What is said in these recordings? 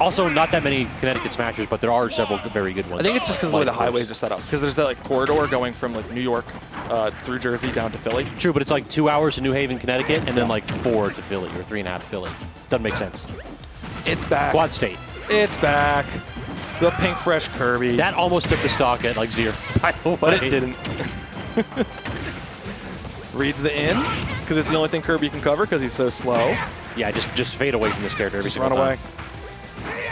Also, not that many Connecticut smashers, but there are several very good ones. I think it's just because of the way the highways are set up. Because there's that like corridor going from like New York through Jersey down to Philly. True, but it's like 2 hours to New Haven, Connecticut, and then like 4 to Philly, or 3.5 to Philly. Doesn't make sense. It's back. Quad State. It's back. The Pink Fresh Kirby. That almost took the stock at like 0, by the way. But it didn't. Reads the in, because it's the only thing Kirby can cover, because he's so slow. Yeah, just fade away from this character every Just single run away. time.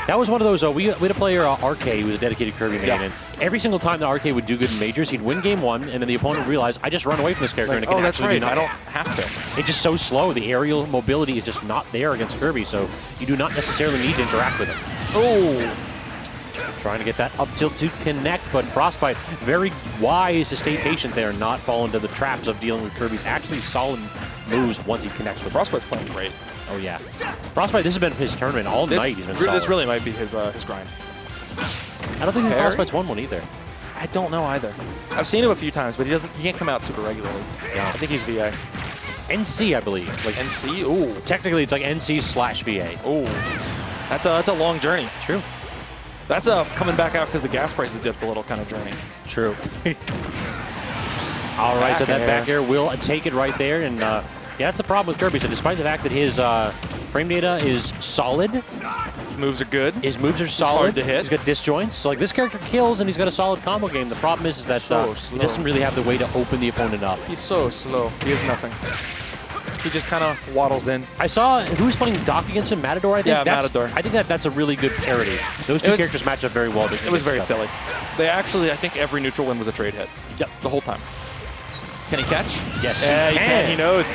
That was one of those, we had a player, RK, who was a dedicated Kirby main, and every single time the RK would do good in majors, he'd win game 1, and then the opponent would realize, I just run away from this character, Like, and it can that's actually right, I don't have to. It's just so slow. The aerial mobility is just not there against Kirby, so you do not necessarily need to interact with him. Oh! Trying to get that up tilt to connect, but Frostbite, very wise to stay patient there and not fall into the traps of dealing with Kirby's actually solid moves once he connects with Frostbite's playing great. Oh, yeah. Frostbite, this has been his tournament all night. He's been solid. This really might be his grind. I don't think Frostbite's won one either. I don't know either. I've seen him a few times, but he can't come out super regularly. Yeah. I think he's VA. NC, I believe. Like NC? Ooh. Technically, it's like NC/VA. Ooh. That's a long journey. True. That's a coming back out because the gas prices dipped a little kind of journey. True. All right, so that back air will take it right there, and yeah, that's the problem with Kirby. So despite the fact that his frame data is solid, his moves are good. His moves are solid. Hard to hit. He's got disjoints. So like this character kills, and he's got a solid combo game. The problem is that he doesn't really have the way to open the opponent up. He's so slow. He has nothing. He just kind of waddles in. I saw who was playing Doc against him, Matador. I think. Yeah, Matador. I think that's a really good parity. Those two characters match up very well. It was very silly. They actually, I think every neutral win was a trade hit. Yep. The whole time. Can he catch? Yes, yeah, he can. He knows.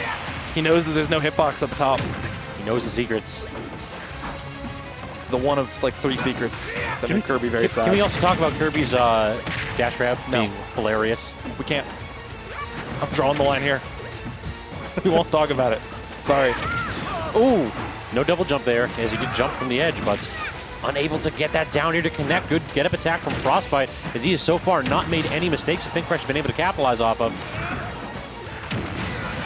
He knows that there's no hitbox at the top. He knows the secrets. The one of like 3 secrets that make Kirby very sad. Can we also talk about Kirby's dash grab being hilarious? We can't. I'm drawing the line here. We won't talk about it. Sorry. Ooh, no double jump there, as he did jump from the edge, but unable to get that down here to connect. Good get-up attack from Frostbite, as he has so far not made any mistakes that Pink Fresh has been able to capitalize off of.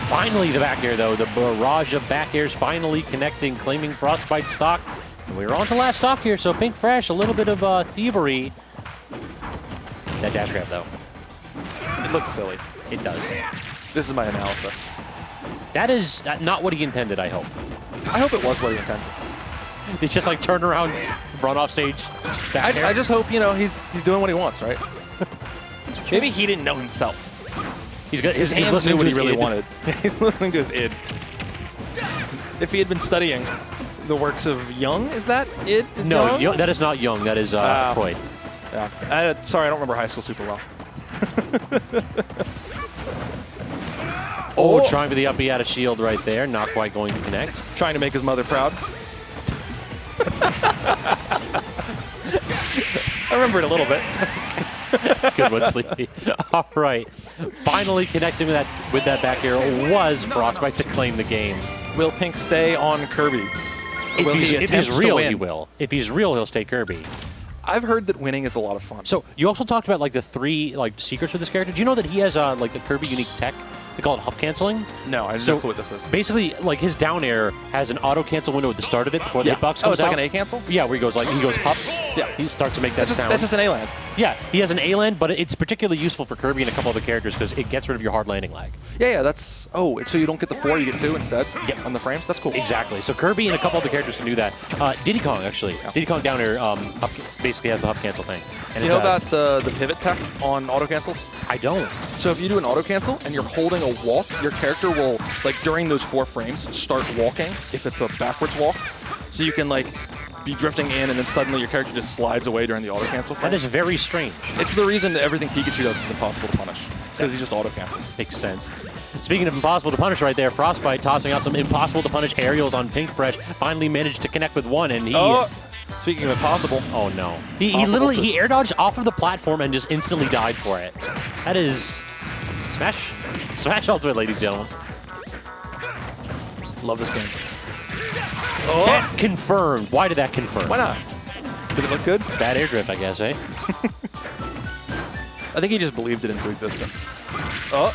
Finally, the back air, though. The barrage of back airs finally connecting, claiming Frostbite stock. And we're on to last stock here, so Pink Fresh, a little bit of thievery. That dash grab, though. It looks silly. It does. This is my analysis. That is not what he intended, I hope. I hope it was what he intended. It's just like turn around, run off stage, back air. I just hope, he's doing what he wants, right? Maybe he didn't know himself. He's got his hands knew what he really wanted. He's listening to his id. If he had been studying the works of Jung, is that id? No, that is not Jung. That is Freud. Yeah. Sorry, I don't remember high school super well. Oh, trying for the up B out of shield right there. Not quite going to connect. Trying to make his mother proud. I remember it a little bit. Good one, Sleepy. All right. Finally connecting with that back air was Frostbite to claim the game. Will Pink stay on Kirby? If he's real, he will. If he's real, he'll stay Kirby. I've heard that winning is a lot of fun. So you also talked about like the 3 secrets of this character. Do you know that he has like the Kirby unique tech? They call it hop canceling. No, I don't know what this is. Basically, like his down air has an auto cancel window at the start of it before the hitbox comes out. Oh, it's like an A cancel? Yeah, where he goes hop. Yeah. He starts to make that sound. That's just an A land. Yeah, he has an A land, but it's particularly useful for Kirby and a couple other characters because it gets rid of your hard landing lag. Yeah, that's. Oh, so you don't get the 4, you get 2 instead. Yep. On the frames. That's cool. Exactly. So Kirby and a couple other characters can do that. Diddy Kong actually. Yeah. Diddy Kong down air basically has the hop cancel thing. And you know about the pivot tech on auto cancels? I don't. So if you do an auto cancel and you're holding a walk, your character will, like during those 4 frames, start walking if it's a backwards walk. So you can like be drifting in and then suddenly your character just slides away during the auto cancel frame. That is very strange. It's the reason that everything Pikachu does is impossible to punish. Because he just auto cancels. Makes sense. Speaking of impossible to punish right there, Frostbite tossing out some impossible to punish aerials on Pink Fresh. Finally managed to connect with one, and he... Speaking of impossible. Oh no. He literally air dodged off of the platform and just instantly died for it. That is... Smash ultimate, ladies and gentlemen. Love this game. That confirmed. Why did that confirm? Why not? Did it look good? Bad air drift, I guess, eh? I think he just believed it into existence. Oh.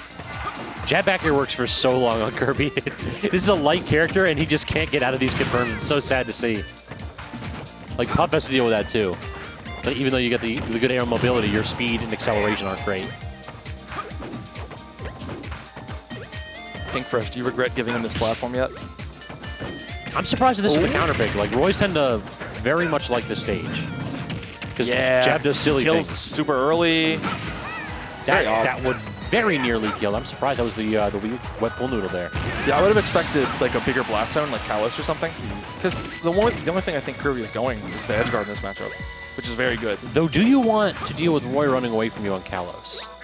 Jab back air works for so long on Kirby. This is a light character, and he just can't get out of these confirms. It's so sad to see. Like, Puff has to deal with that, too. So even though you get the good air mobility, your speed and acceleration aren't great. Pink Fresh, do you regret giving him this platform yet? I'm surprised that this is the counter pick. Like, Roys tend to very much like this stage. Because Jab does silly kills things. super early. That would very nearly kill. I'm surprised that was the weak wet pool noodle there. Yeah, I would have expected like a bigger blast zone, like Kalos or something. Because the only thing I think Kirby is going is the edge guard in this matchup, which is very good. Though, do you want to deal with Roy running away from you on Kalos?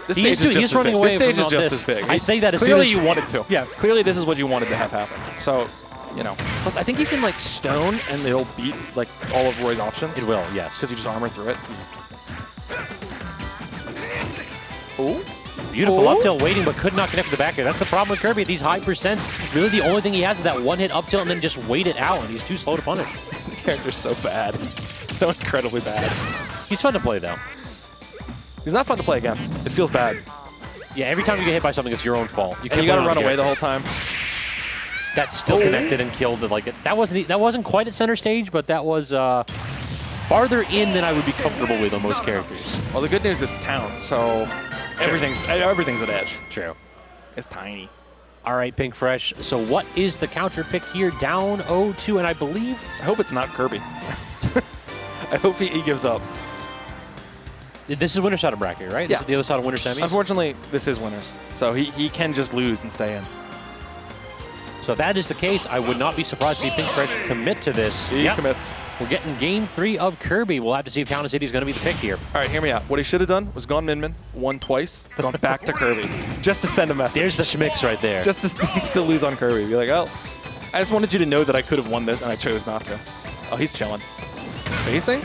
This stage is just running away. This stage is just as big. I say that as clearly soon as you wanted to. Yeah. Clearly this is what you wanted to have happen. So, you know. Plus, I think you can like stone and it'll beat like all of Roy's options. It will, yes. Because you just armor through it. Ooh. Beautiful up tilt waiting, but could not connect with the back air. That's the problem with Kirby at these high percents. Really, the only thing he has is that one hit up tilt and then just wait it out, and he's too slow to punish. The character's so bad. So incredibly bad. He's fun to play, though. He's not fun to play against. It feels bad. Yeah, every time you get hit by something, it's your own fault. And you got to run away the whole time. That's still connected and killed. That wasn't quite at center stage, but that was farther in than I would be comfortable with on most characters. Well, the good news, it's town, so everything's at edge. True. It's tiny. All right, Pink Fresh. So what is the counter pick here? Down 0-2, and I believe... I hope it's not Kirby. I hope he gives up. This is winner's side of bracket, right? Yeah. This is the other side of winner's semi? Unfortunately, this is winners. So he can just lose and stay in. So if that is the case, I would not be surprised to see Pink Fresh commit to this. He commits. We're getting game 3 of Kirby. We'll have to see if Town & City is going to be the pick here. All right, hear me out. What he should have done was gone Min-Min, won twice, gone back to Kirby, just to send a message. There's the schmicks right there. Just to still lose on Kirby. Be like, oh, I just wanted you to know that I could have won this, and I chose not to. Oh, he's chilling. Spacing?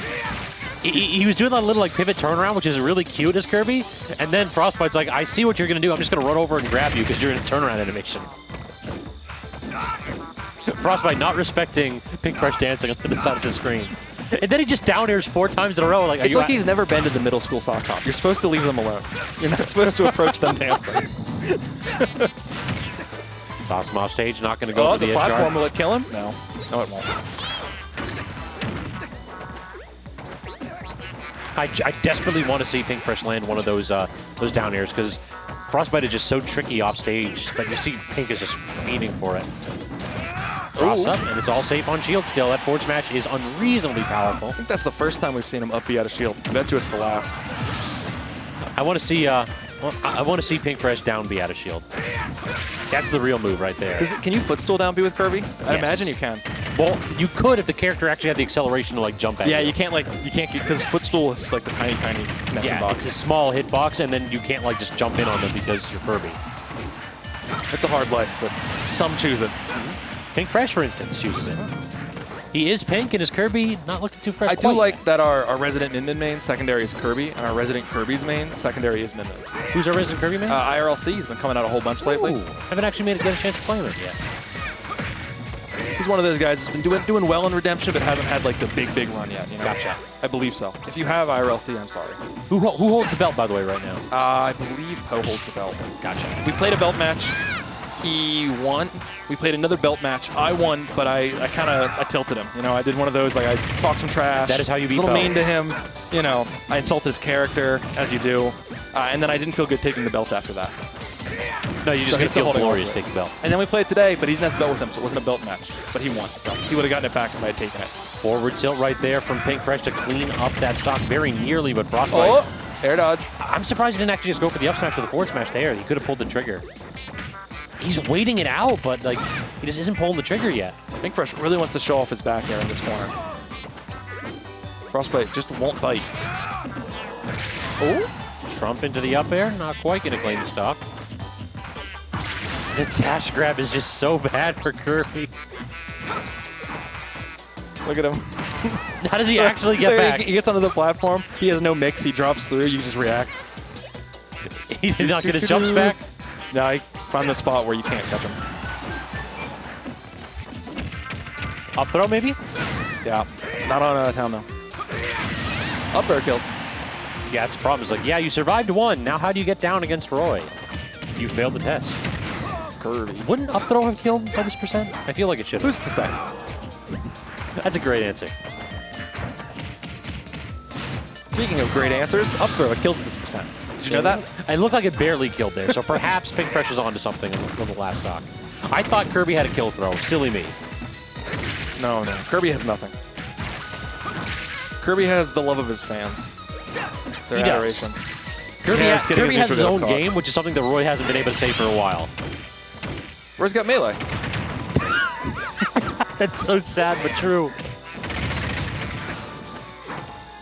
He was doing that little like pivot turnaround, which is really cute as Kirby. And then Frostbite's like, I see what you're going to do. I'm just going to run over and grab you because you're in a turnaround animation. Frostbite not respecting Pink Fresh dancing on the side of the screen. And then he just down airs 4 times in a row. Like, it's like he's never been to the middle school sock hop. You're supposed to leave them alone. You're not supposed to approach them dancing. Toss him off stage, not going to go to the edge platform guard. will it kill him? No. No, it won't. I desperately want to see Pink Fresh land one of those down airs because Frostbite is just so tricky off stage that you see Pink is just aiming for it. Cross up, and it's all safe on shield still. That forward smash is unreasonably powerful. I think that's the first time we've seen him up B out of shield. I bet you it's the last. I want to see I want to see Pink Fresh down B out of shield. That's the real move right there. Can you footstool down B with Kirby? I imagine you can. Well, you could if the character actually had the acceleration to like jump at you. Yeah, you can't because footstool is like the tiny connection box. It's a small hitbox, and then you can't like just jump in on them because you're Kirby. It's a hard life, but some choose it. Pink Fresh, for instance, chooses it. He is Pink, and his Kirby not looking too fresh. I do like that our resident Min-Min main secondary is Kirby, and our resident Kirby's main secondary is Min-Min. Who's our resident Kirby main? IRLC. He's been coming out a whole bunch lately. Haven't actually get a chance to play him yet. He's one of those guys that's been doing well in Redemption, but hasn't had like the big run yet. You know? Gotcha. I believe so. If you have IRLC, I'm sorry. Who holds the belt, by the way, right now? I believe Poe holds the belt. Gotcha. We played a belt match. He won. We played another belt match. I won, but I tilted him. You know, I did one of those, like I talked some trash. That is how you beat a little Poe. mean to him. You know, I insulted his character, as you do. And then I didn't feel good taking the belt after that. No, you just get to feel glorious taking the belt. And then we played today, but he didn't have the belt with him, so it wasn't a belt match. But he won, so he would have gotten it back if I had taken it. Forward tilt right there from Pink Fresh to clean up that stock very nearly, but Frostbite. Oh, air dodge. I'm surprised he didn't actually just go for the up smash or the forward smash there. He could have pulled the trigger. He's waiting it out, but like he just isn't pulling the trigger yet. Pink Fresh really wants to show off his back air in this corner. Frostbite just won't bite. Oh, Trump into the up air, not quite going to claim the stock. The dash grab is just so bad for Kirby. Look at him. How does he actually get back? He gets onto the platform. He has no mix. He drops through. You just react. He did not get his jumps back? No, he found the spot where you can't catch him. Up throw, maybe? Yeah. Not on town, though. Up air kills. Yeah, that's the problem. It's like, yeah, you survived one. Now how do you get down against Roy? You failed the test. Kirby. Wouldn't up throw have killed by this percent? I feel like it should have. Who's to say? That's a great answer. Speaking of great answers, up throw, it kills at this percent. Did you know that? It looked like it barely killed there, so perhaps Pink Fresh is onto something in the last stock. I thought Kirby had a kill throw. Silly me. No. Kirby has nothing. Kirby has the love of his fans. Their He does. adoration. Kirby has his own caught. game, which is something that Roy hasn't been able to say for a while. Roy's got melee. That's so sad, but true.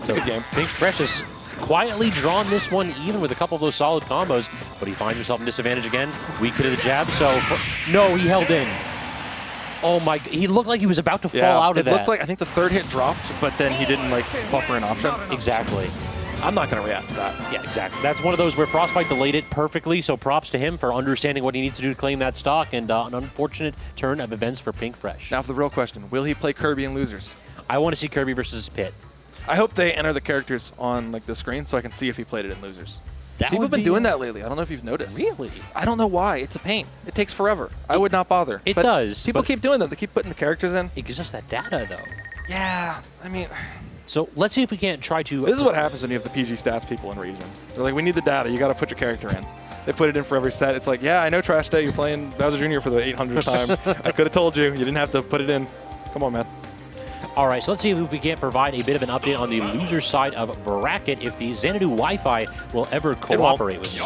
It's a good game. Pink Fresh has quietly drawn this one even with a couple of those solid combos, but he finds himself in disadvantage again. Weak to the jab, so no, he held in. Oh my, he looked like he was about to fall out of that. It looked like, I think the third hit dropped, but then he didn't like buffer an option. Exactly. I'm not going to react to that. Yeah, exactly. That's one of those where Frostbite delayed it perfectly, so props to him for understanding what he needs to do to claim that stock, and an unfortunate turn of events for Pink Fresh. Now for the real question, will he play Kirby in Losers? I want to see Kirby versus Pit. I hope they enter the characters on like the screen so I can see if he played it in Losers. That People would have been be- doing that lately. I don't know if you've noticed. Really? I don't know why. It's a pain. It takes forever. I would not bother. It But does, People but- keep doing that. They keep putting the characters in. It gives us that data, though. Yeah, I mean, So let's see if we can't try to... this is what happens when you have the PG stats people in region. They're like, we need the data. You got to put your character in. They put it in for every set. It's like, yeah, I know Trash Day. You're playing Bowser Jr. for the 800th time. I could have told you. You didn't have to put it in. Come on, man. All right, so let's see if we can't provide a bit of an update on the loser side of bracket if the Xanadu Wi-Fi will ever cooperate with you.